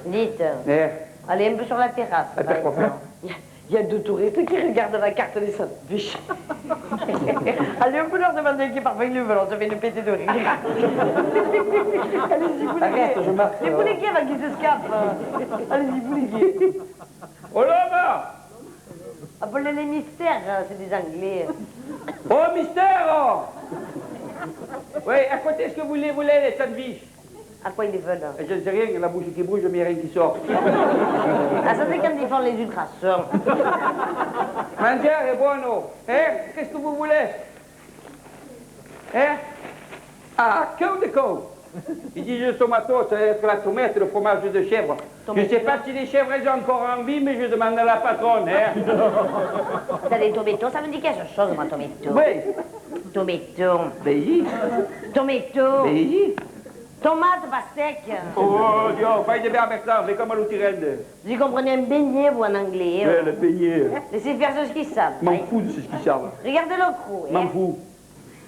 Dites. Eh. Allez un peu sur la terrasse. Pourquoi faire? Il y a 2 touristes qui regardent la carte des sandwichs. Allez, on peut leur demander qui parfois ils le veulent, on se fait une péter de rire. Allez-y, vous les Arrête, je marche. C'est vous les guets avant qu'ils s'escapent. Allez-y, vous les guets. Oh là-bas! Appelez les mystères, c'est des Anglais. Oh, mystère! Oui, à côté, est-ce que vous les voulez, les sandwichs? À quoi ils les veulent? Je ne sais rien, la bouche qui bouge, mais rien qui sort. Ah, ça c'est quand ils font les ultrasons. Mangiare buono. Eh? Qu'est-ce que vous voulez? Eh? Ah, que de con. Ils disent le tomato, ça va être la tomate et le fromage de chèvre. Je ne sais pas si les chèvres sont encore en vie, mais je demande à la patronne, hein. T'as des tomatos, ça me dit quelque chose, moi, tomato. Oui. Tomato. Beigi. Tomato. Beigi. Tomate, pastèque. Oh, Dieu, fai de bien maintenant, mais comme l'outirende. Vous y comprenez un beignet, vous, en anglais. Ouais, le beignet. Laissez faire ce qu'ils savent. M'en fous de ce qu'ils savent. Regardez le cou. M'en fous.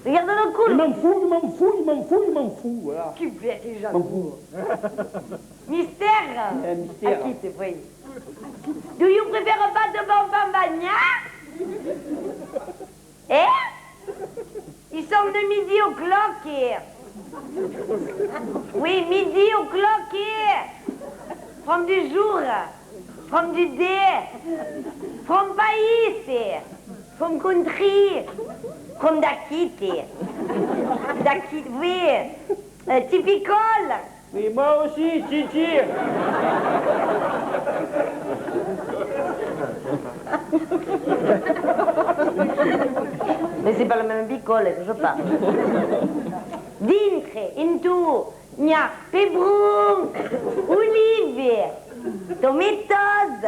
Regardez le cou. Il m'en fout, il m'en fout, il m'en fout, il m'en fout, voilà. Qui bête, les gens. M'en fous. Mystère. Mystère. À qui c'est vrai? Do you préfère pas de bambambagna? Eh? Ils sont de midi au clock. Oui, midi au clock. From du jour. From du day. From pays. From country. From Dakiti. Dakiti, oui. Typical. Oui, moi aussi, Chichi. Mais c'est pas le même bicole que je parle. Dintre, into, gna, pebrun, olive, tomatoes,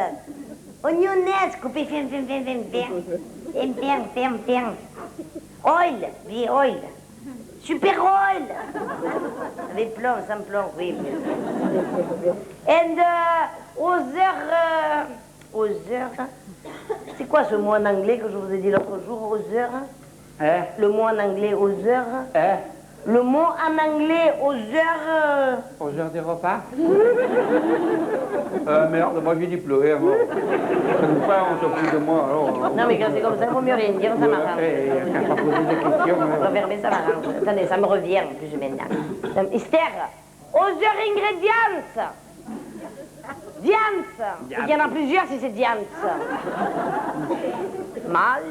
oignonettes coupées fin. Oil, oui, oil. Super oil. Avec plomb, sans plomb, oui. And aux heures, c'est quoi ce mot en anglais que je vous ai dit l'autre jour, aux heures? Hein? Le mot en anglais, aux heures? Hein? Le mot en anglais, aux heures... Aux heures des repas? Merde, moi j'ai dit pleurer, alors. Ça nous fait, on s'en fout de moi, alors. Non, mais quand c'est comme ça, il vaut mieux rien dire, ça m'arrange. Il n'y a pas posé des questions. Refermer, ça m'arrange. Attendez, ça me revient, en plus, maintenant. Esther, aux heures ingredients. Diance. Il y en a plusieurs si c'est Diance. Mal.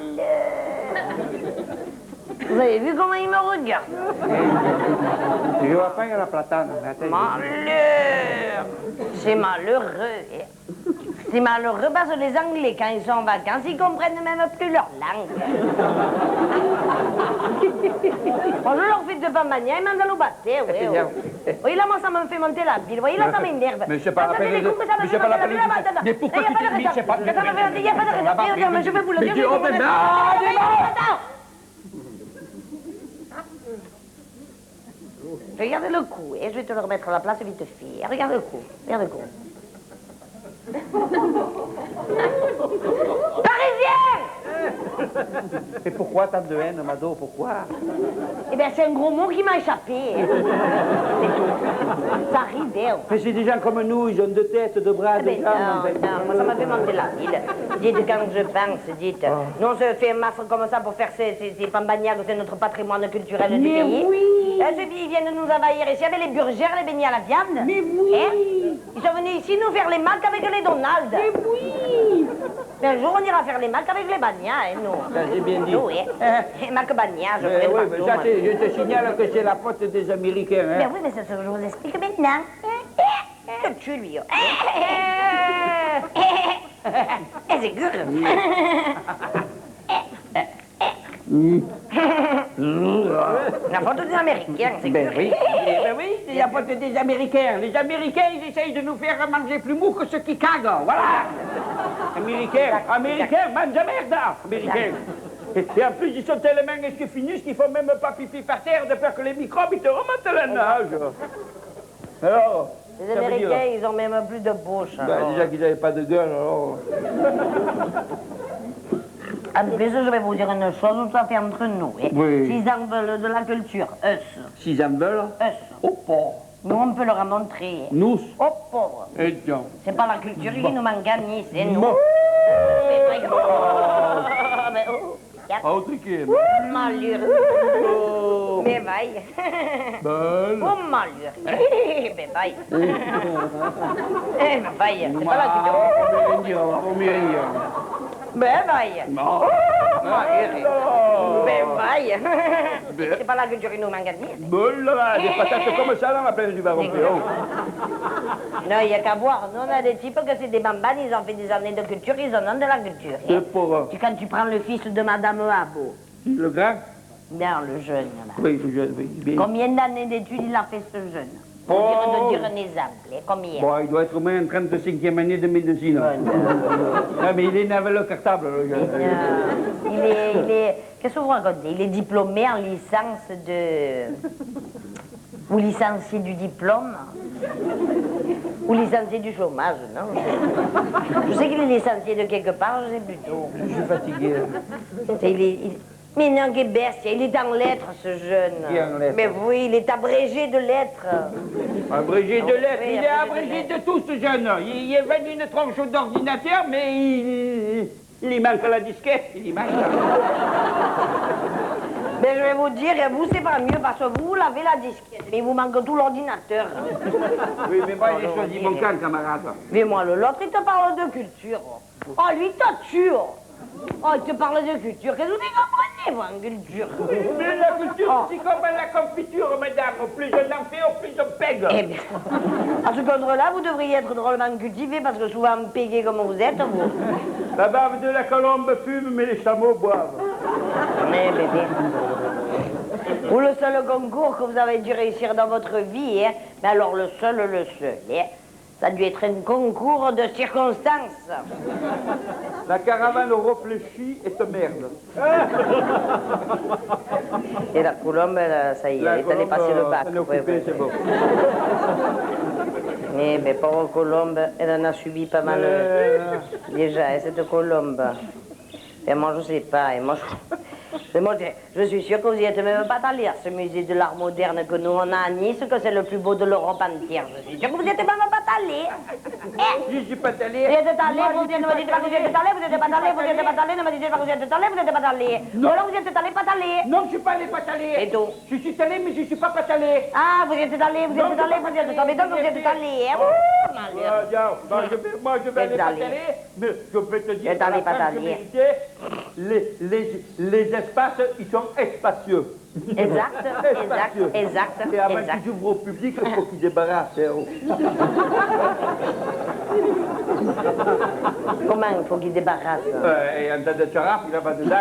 Vous avez vu comment il me regarde? Je vois pas, il y a la platane. Malheur. C'est malheureux. C'est malheureux parce que les Anglais, quand ils sont en vacances, ils comprennent même plus leur langue. Quand je leur fais de bambagna, ils m'en allent au battre, oui. Oui, là, moi, ça me fait monter la bile. Vous voyez, là, ça m'énerve. Mais c'est pas la peine de... Mais c'est pas la peine de... Mais pourquoi tu te dis c'est pas... Il n'y a pas de raison. Mais je vais vous le dire. Regardez le cou, et je vais te le remettre à la place vite fait. Regarde le cou, regarde le cou. Parisien! Et pourquoi tant de haine, Mado? Pourquoi? Eh bien, c'est un gros mot qui m'a échappé. C'est tout. Ça arrive, Mais c'est des gens comme nous, ils ont deux têtes, deux bras, deux jambes. Non, moi ça m'a fait monter la ville. Dites, quand je pense, dites, nous on se fait masse comme ça pour faire ces pambagnas, c'est notre patrimoine culturel du pays. Oui! Ils viennent nous envahir ici avec les burgères, les beignets à la viande. Mais oui! Hein? Ils sont venus ici nous faire les macs avec les Donald. Mais oui! Mais un jour on ira faire les macs avec les bagnats, hein, nous. Ça, j'ai bien dit. Oui, les macs bagnats, je ferai Oui, partout, mais moi. ça, je te signale que c'est la faute des Américains. Mais Hein? oui, mais c'est ce que je vous explique maintenant. Le tue, lui. C'est dur. La faute des Américains, c'est Ben dur. oui, ben oui, c'est la faute des Américains. Les Américains, ils essayent de nous faire manger plus mou que ceux qui caguent, voilà. Américains, mange merde, Américains. Et en plus, ils sont tellement esquefinus qu'ils font même pas pipi par terre de peur que les microbes, ils te remontent à la nage. Alors, Les Américains, ils ont même plus de bouche. ben, déjà qu'ils n'avaient pas de gueule, alors... En plus, je vais vous dire une chose, ça fait entre nous. Hein. Oui. S'ils en veulent de la culture, eux. S'ils en veulent... Eux. Oh, pas. Nous, on peut leur en montrer. Nous. Oh, pauvre. Et donc. C'est pas la culture qui nous manque à Nice, c'est nous. Bon. Mais oh, Oh, truqué. malheureux. Oh. Mais vaille. Belle. Oh, malheureux. Mais vaille. Mais vaille, c'est pas la culture. Mais vaille. Non. Oh, malheureux. Mais vaille. Ben. C'est pas la culture qui nous manque à Nice. Bon, là, des patates comme ça dans la plaine du Baron. Non, il n'y a qu'à voir. Nous, on a des types que c'est des bambanes, ils ont fait des années de culture, ils en ont de la culture. C'est pour... Quand tu prends le fils de Madame Abo, Le grand? non, le jeune, là. Oui, le jeune, oui. Bien. Combien d'années d'études il a fait ce jeune? Oh. Pour dire un exemple, combien? Bon, il doit être au moins en 35e année de médecine. Non, mais il est né avec le cartable, le jeune. Il est... Qu'est-ce que vous racontez? Il est diplômé en licence de... Ou licencié du diplôme? Ou licencié du chômage, non? Je sais qu'il est licencié de quelque part, je sais plutôt. Je suis fatigué. Mais non, quelle bestia, il est en lettres, ce jeune. Il est en lettres. Mais oui, il est abrégé de lettres. Abrégé de lettres, Oui, il est abrégé abrégé de tout, ce jeune. Il est venu une tronche d'ordinateur, mais il y manque la disquette, il y manque la... Mais je vais vous dire, vous, c'est pas mieux, parce que vous l'avez la disquette, mais il vous manque tout l'ordinateur. Oui, mais moi, j'ai choisi mon camp, camarade. Mais moi, l'autre, il te parle de culture. Oh, lui, il te tue. Oh, il te parle de culture. Qu'est-ce que vous comprenez, vous, en culture? Mais la culture, c'est comme la confiture, madame. Au plus on en fait, au plus on pègue. Eh bien, à ce contre-là, vous devriez être drôlement cultivé, parce que souvent pégué comme vous êtes, vous. La barbe de la colombe fume, mais les chameaux boivent. Mais bébé. Ou le seul concours que vous avez dû réussir dans votre vie, hein, mais alors le seul, hein, ça a dû être un concours de circonstances. La caravane réfléchie et te merde. Et la colombe, ça y est, elle est allée passer le bac. Elle est occupée, c'est bon. Eh bien, pauvre colombe, elle en a subi pas mal déjà, cette colombe. Et moi, je sais pas, et moi, je suis sûre que vous n'y êtes même pas allé à ce musée de l'art moderne que nous, on a à Nice, que c'est le plus beau de l'Europe entière. Je suis sûre que vous n'y êtes même pas allé. Je suis pas allé. Vous êtes allé, vous ne me dites pas que vous êtes allé, vous n'êtes pas allé, vous n'êtes pas allé, ne me dites pas que vous êtes allé, vous n'êtes pas allé. Ou alors vous êtes allé, pas allé. Non, je suis pas allé, pas allé. Et tout. Je suis allé, mais je suis pas allé. Ah, vous êtes allé, vous êtes allé, vous êtes allé, donc vous êtes allé. Oh, malheur. Moi, je vais aller pas allé, mais je peux te dire, Êtes allé, pas allé. les espaces, ils sont espacieux. Exact, exact. Et avant qu'ils ouvrent au public, il faut qu'ils débarrassent. Comment il faut qu'il débarrasse? Et en tas de charapes, il a pas dedans.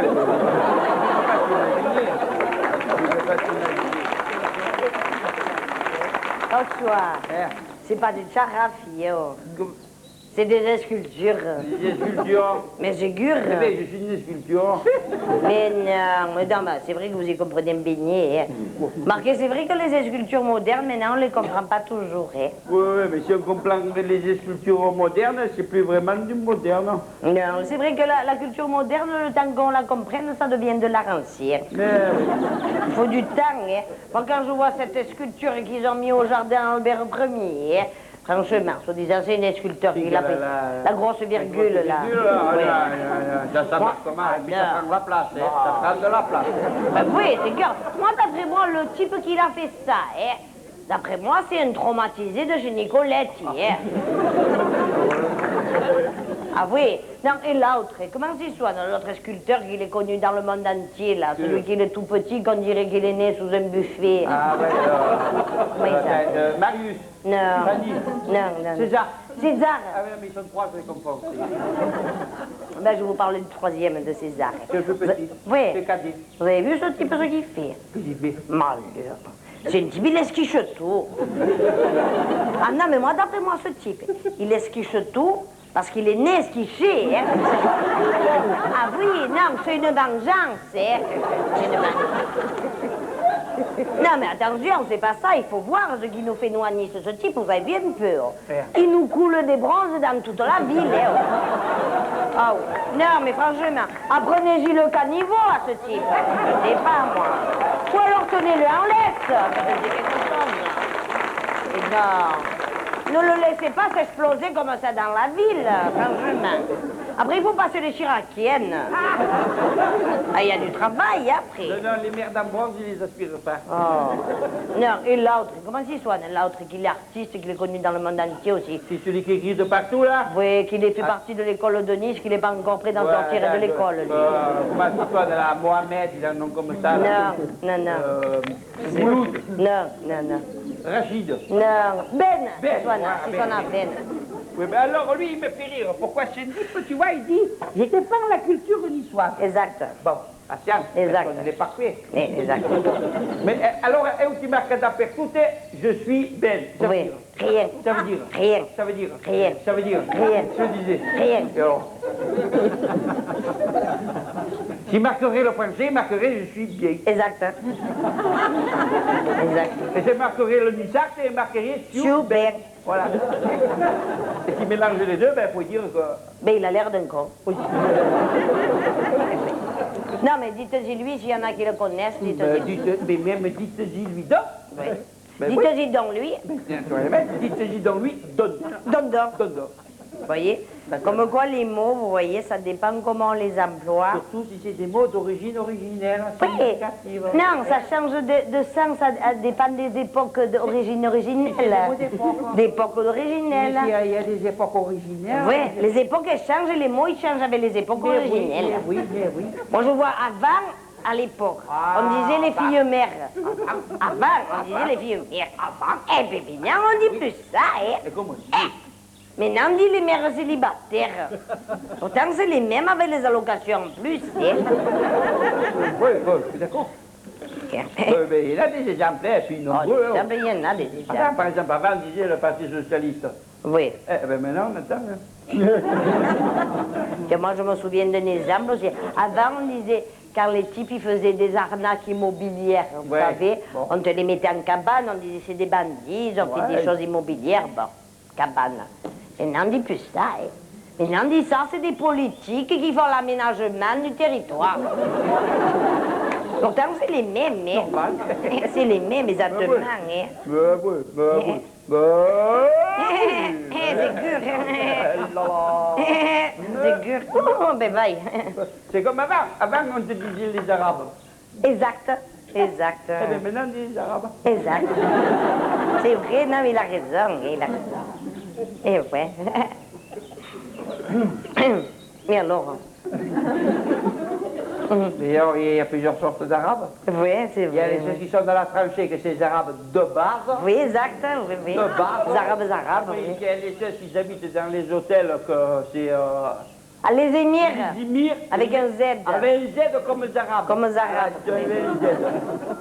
Oh, soir, c'est pas du charafie, oh. C'est des sculptures. Des sculptures. Mais c'est gur. Eh bien, je suis une sculpture. Mais non, bah, c'est vrai que vous y comprenez me baigner. Hein. Marquez, c'est vrai que les sculptures modernes, maintenant, on ne les comprend pas toujours. Hein. Oui, mais si on comprend les sculptures modernes, c'est plus vraiment du moderne. Non, c'est vrai que la culture moderne, le temps qu'on la comprenne, ça devient de l'art ancien. Mais... Il faut du temps. Hein. Moi, quand je vois cette sculpture qu'ils ont mis au jardin Albert Ier, hein, franchement, soi-disant, c'est un sculpteur qui l'a fait. La grosse virgule, là. Ça marche comment? Et puis ça prend de la place, hein. Ça prend de la place. Ben oui, c'est clair. Moi, d'après moi, le type qui a fait ça, hein, d'après moi, c'est un traumatisé de chez Nicoletti. Hein. Ah oui. Non, et l'autre, comment c'est soit l'autre sculpteur qu'il est connu dans le monde entier, là, celui qui est tout petit, qu'on dirait qu'il est né sous un buffet. Ah ouais, Comment il s'appelle? Marius. Non. Fanny. Non. César. César. Ah oui, mais ils sont trois, je les comprends. Ben, je vous parle du troisième de César. C'est un peu petit. Oui. C'est cadet. Vous avez vu ce type, ce qu'il fait? Qu'est-ce qu'il fait? Malheur. C'est un type, il esquiche tout. Ah non, mais moi, d'après moi, ce type, il esquiche tout parce qu'il est né esquiché. Hein. Ah oui, non, c'est une vengeance. Hein. C'est une vengeance. Non, mais attention, c'est pas ça, il faut voir ce qui nous fait nous à Nice. Ce type, vous avez bien peur. Il nous coule des bronzes dans toute la ville. Hein. Ah oui. Non, mais franchement, apprenez-y le caniveau à ce type. Je sais pas, moi. Ou alors tenez-le en laisse. Ça veut dire quelque chose. Non, ne le laissez pas s'exploser comme ça dans la ville, franchement. Après, il faut passer les chiraciennes. Ah, il y a du travail après. Non, les mères d'Ambroise, ils les aspirent pas. Oh. Non, et l'autre, comment il soit l'autre, qu'il est artiste, qu'il est connu dans le monde entier aussi. C'est celui qui écrit de partout, là? Oui, qu'il fait partie de l'école de Nice, qu'il n'est pas encore prêt d'en sortir de l'école, lui. Comment tu toi de la Mohamed, il a un nom comme ça? Non. Mouloud. Non. Rachid. Non, Ben, Ben, c'est son nom, Ben. Oui, mais alors, lui, il me fait rire. Pourquoi c'est Nice, tu vois, il dit, j'étais pas la culture niçoise. Exact. Bon, la science, Exact. il est parfait. Exact. Mais alors, tu marques per tutte, je suis Ben. Ça veut Oui, dire. rien. Ça veut dire. Rien. Ça veut dire. Rien. Ça veut dire. Rien. Je disais. Rien. Et alors si marquerait le français, marquerait je suis bien. Exact. Exact. Et si marquerait le niçac, et marquerait Super. Voilà. Et si mélange les deux, ben, il faut dire que... Ben, il a l'air d'un con. Non, mais dites-y lui, s'il y en a qui le connaissent, dites-y. Mais même dites-y lui donc. Oui. Ben, Dites-y donc lui. Dites-y donc lui, donne. Donc. Donne. Vous voyez? Comme quoi les mots, vous voyez, ça dépend comment on les emploie. Surtout si c'est des mots d'origine originelle. Oui. Non, ça change de sens, ça dépend des époques d'origine originelle. D'époques originelles. Il y a des époques originelles. Oui, les époques elles changent et les mots ils changent avec les époques originelles. Oui. Moi je vois avant, à l'époque, on disait les filles mères. Avant, on disait les filles mères. Eh bien, maintenant on dit plus ça, hein. Et comment on dit? Maintenant on dit les mères célibataires. Pourtant c'est les mêmes avec les allocations en plus, hein. Oui, je suis d'accord. Mais il a des exemplaires, puis non. Il y en a des exemples. Par exemple, avant on disait le Parti Socialiste. Oui. Eh ben maintenant, on entend. Et moi je me souviens d'un exemple aussi. Avant on disait... Car les types, ils faisaient des arnaques immobilières, vous savez. Bon. On te les mettait en cabane, on disait c'est des bandits, ils ont fait des choses immobilières, bon, cabane. Maintenant, on dit plus ça, hein. Maintenant, on dit ça, c'est des politiques qui font l'aménagement du territoire. Pourtant, c'est les mêmes, hein. C'est les mêmes, exactement, hein. C'est dur. Oh, ben, vaille. C'est comme avant. Avant, on te disait les Arabes. Exact. Eh bien, maintenant, on dit les Arabes. Exact. C'est vrai, non, il a raison, il a raison. Et ouais. Mais alors? D'ailleurs, il y a plusieurs sortes d'Arabes. Oui, c'est vrai. Il y a ceux qui sont dans la tranchée, que c'est les Arabes de base. Oui, exact, oui. De base. Les Arabes, oui. Il y a les ceux qui habitent dans les hôtels, que c'est... Ah, les émirs. Les émirs. Avec un Z. Avec un Z comme les Arabes. Comme les Arabes. Avec un Z.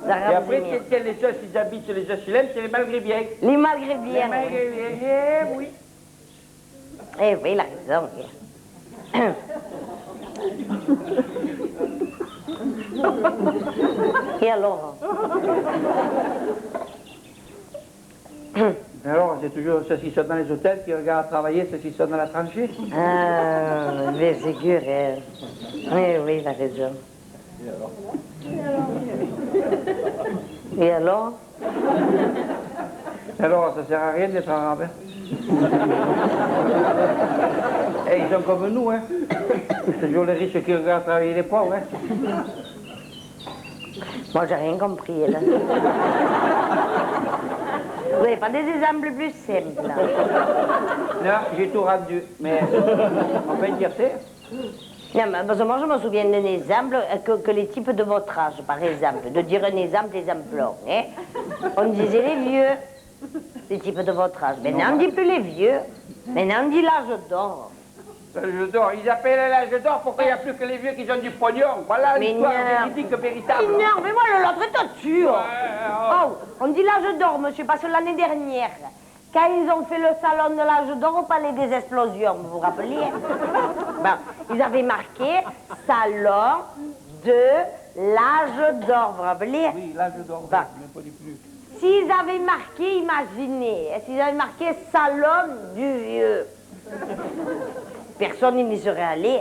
Et après, il y a les ceux qui habitent les HLM, c'est les Maghrébiens. Les Maghrébiens. Les Maghrébiens, oui. Eh oui, il a raison. Et alors? Alors, c'est toujours ceux qui sont dans les hôtels qui regardent travailler, ceux qui sont dans la tranchée. Ah, mais c'est sûr. Oui, il a raison. Et alors? Alors, ça sert à rien d'être arabe. Et ils sont comme nous, hein. C'est toujours les riches qui regardent travailler les pauvres, hein. Moi, j'ai rien compris, là. Oui, pas des exemples plus simples. Non, j'ai tout rendu, mais on peut dire c'est. Non, mais parce que moi, je me souviens d'un exemple que les types de votre âge, par exemple, de dire un exemple exemplaire, hein. On disait les vieux, les types de votre âge. Maintenant, on ne dit plus les vieux, maintenant, on dit l'âge d'or. L'âge d'or, ils appellent l'âge d'or pourquoi il n'y a plus que les vieux qui ont du pognon. Voilà l'histoire véridique véritable. Mais moi, l'autre est sûr. Oh, on dit l'âge d'or, monsieur, parce que l'année dernière, quand ils ont fait le salon de l'âge d'or au Palais des Explosions, vous vous rappelez? Bon, ils avaient marqué salon de l'âge d'or, vous vous rappelez? Oui, l'âge d'or, bon. je ne dis plus. S'ils avaient marqué, imaginez, s'ils avaient marqué salon du vieux, personne n'y serait allé.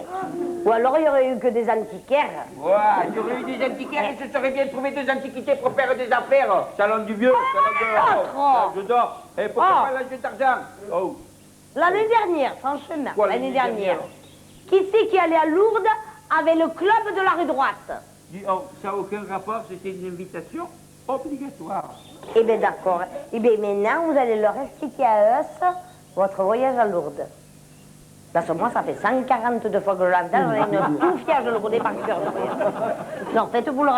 Ou alors il n'y aurait eu que des antiquaires. Ouais, j'aurais eu des antiquaires et je serais bien trouvé des antiquités pour faire des affaires. Salon du vieux, salon de... L'autre. Je dors. Et pourquoi pas l'âge d'argent? Oh. L'année dernière, franchement, Quoi, l'année l'année dernière. dernière? Qui c'est qui allait à Lourdes avec le club de la rue droite? Dis, oh, ça n'a aucun rapport, c'était une invitation obligatoire. Eh bien d'accord. Eh bien maintenant, vous allez leur expliquer à eux votre voyage à Lourdes. Parce que moi, ça fait 142 fois que je l'entends, j'en ai une tout fière, je le connais par cœur. Non, faites-vous le